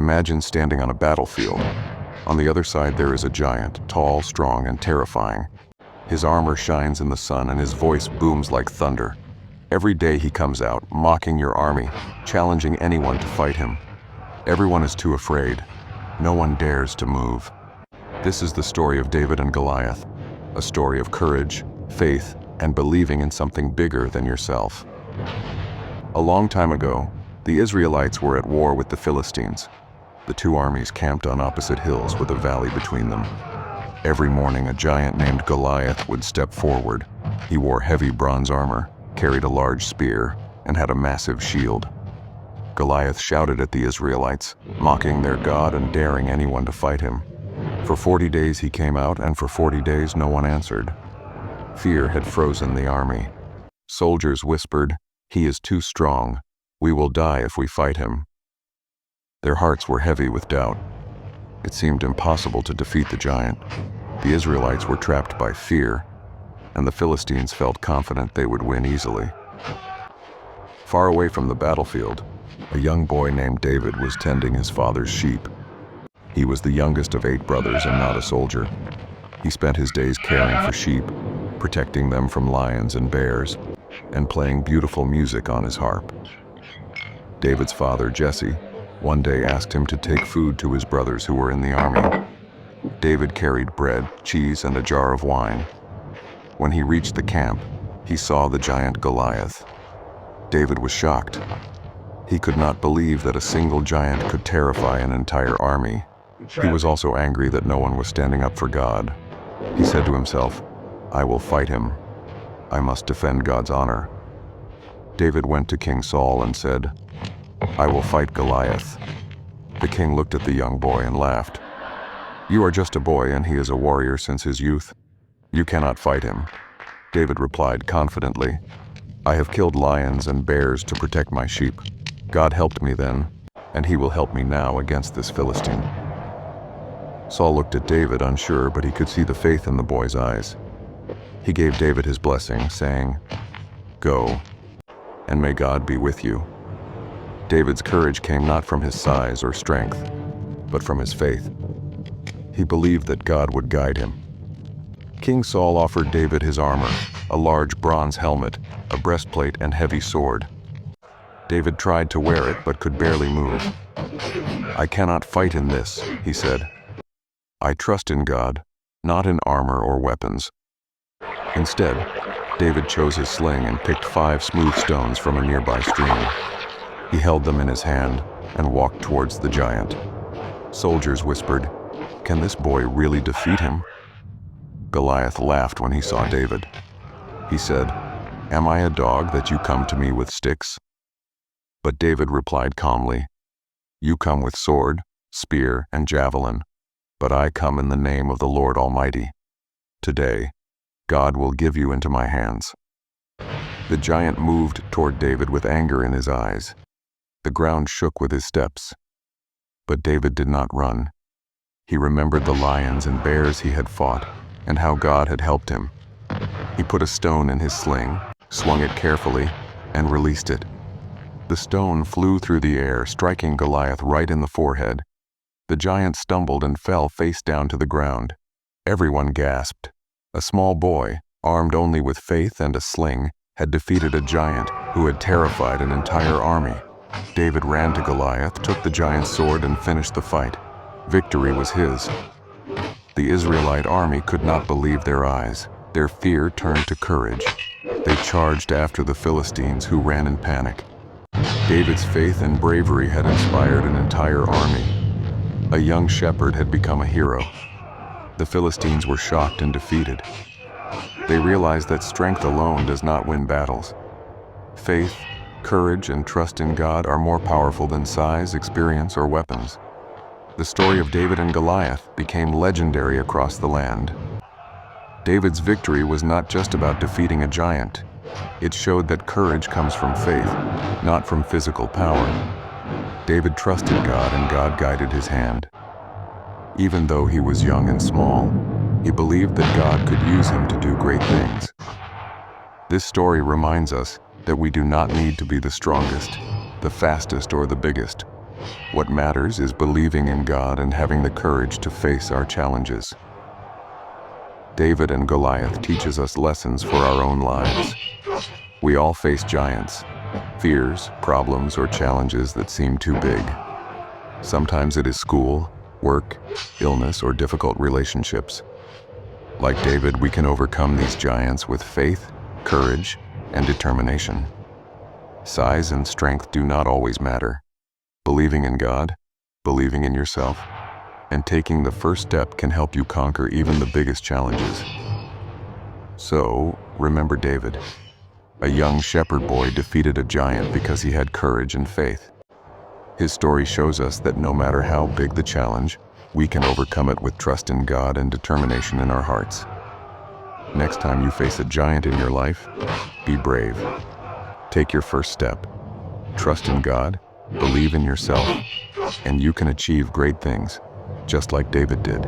Imagine standing on a battlefield. On the other side there is a giant, tall, strong, and terrifying. His armor shines in the sun and his voice booms like thunder. Every day he comes out, mocking your army, challenging anyone to fight him. Everyone is too afraid. No one dares to move. This is the story of David and Goliath, a story of courage, faith, and believing in something bigger than yourself. A long time ago, the Israelites were at war with the Philistines. The two armies camped on opposite hills with a valley between them. Every morning, a giant named Goliath would step forward. He wore heavy bronze armor, carried a large spear, and had a massive shield. Goliath shouted at the Israelites, mocking their God and daring anyone to fight him. For 40 days he came out, and for 40 days no one answered. Fear had frozen the army. Soldiers whispered, "He is too strong. We will die if we fight him." Their hearts were heavy with doubt. It seemed impossible to defeat the giant. The Israelites were trapped by fear, and the Philistines felt confident they would win easily. Far away from the battlefield, a young boy named David was tending his father's sheep. He was the youngest of 8 brothers and not a soldier. He spent his days caring for sheep, protecting them from lions and bears, and playing beautiful music on his harp. David's father, Jesse, one day asked him to take food to his brothers who were in the army. David carried bread, cheese, and a jar of wine. When he reached the camp, he saw the giant Goliath. David was shocked. He could not believe that a single giant could terrify an entire army. He was also angry that no one was standing up for God. He said to himself, "I will fight him. I must defend God's honor." David went to King Saul and said, "I will fight Goliath." The king looked at the young boy and laughed. "You are just a boy, and he is a warrior since his youth. You cannot fight him." David replied confidently, "I have killed lions and bears to protect my sheep. God helped me then, and he will help me now against this Philistine." Saul looked at David unsure, but he could see the faith in the boy's eyes. He gave David his blessing, saying, "Go, and may God be with you." David's courage came not from his size or strength, but from his faith. He believed that God would guide him. King Saul offered David his armor, a large bronze helmet, a breastplate, and heavy sword. David tried to wear it, but could barely move. "I cannot fight in this," he said. "I trust in God, not in armor or weapons." Instead, David chose his sling and picked 5 smooth stones from a nearby stream. He held them in his hand and walked towards the giant. Soldiers whispered, "Can this boy really defeat him?" Goliath laughed when he saw David. He said, "Am I a dog that you come to me with sticks?" But David replied calmly, "You come with sword, spear, and javelin, but I come in the name of the Lord Almighty. Today, God will give you into my hands." The giant moved toward David with anger in his eyes. The ground shook with his steps. But David did not run. He remembered the lions and bears he had fought and how God had helped him. He put a stone in his sling, swung it carefully, and released it. The stone flew through the air, striking Goliath right in the forehead. The giant stumbled and fell face down to the ground. Everyone gasped. A small boy, armed only with faith and a sling, had defeated a giant who had terrified an entire army. David ran to Goliath, took the giant's sword, and finished the fight. Victory was his. The Israelite army could not believe their eyes. Their fear turned to courage. They charged after the Philistines, who ran in panic. David's faith and bravery had inspired an entire army. A young shepherd had become a hero. The Philistines were shocked and defeated. They realized that strength alone does not win battles. Faith, courage, and trust in God are more powerful than size, experience, or weapons. The story of David and Goliath became legendary across the land. David's victory was not just about defeating a giant. It showed that courage comes from faith, not from physical power. David trusted God, and God guided his hand. Even though he was young and small, he believed that God could use him to do great things. This story reminds us that we do not need to be the strongest, the fastest, or the biggest. What matters is believing in God and having the courage to face our challenges. David and Goliath teaches us lessons for our own lives. We all face giants, fears, problems, or challenges that seem too big. Sometimes it is school, work, illness, or difficult relationships. Like David, we can overcome these giants with faith, courage, and determination. Size and strength do not always matter. Believing in God, believing in yourself, and taking the first step can help you conquer even the biggest challenges. So, remember David. A young shepherd boy defeated a giant because he had courage and faith. His story shows us that no matter how big the challenge, we can overcome it with trust in God and determination in our hearts. Next time you face a giant in your life, be brave. Take your first step. Trust in God, believe in yourself, and you can achieve great things, just like David did.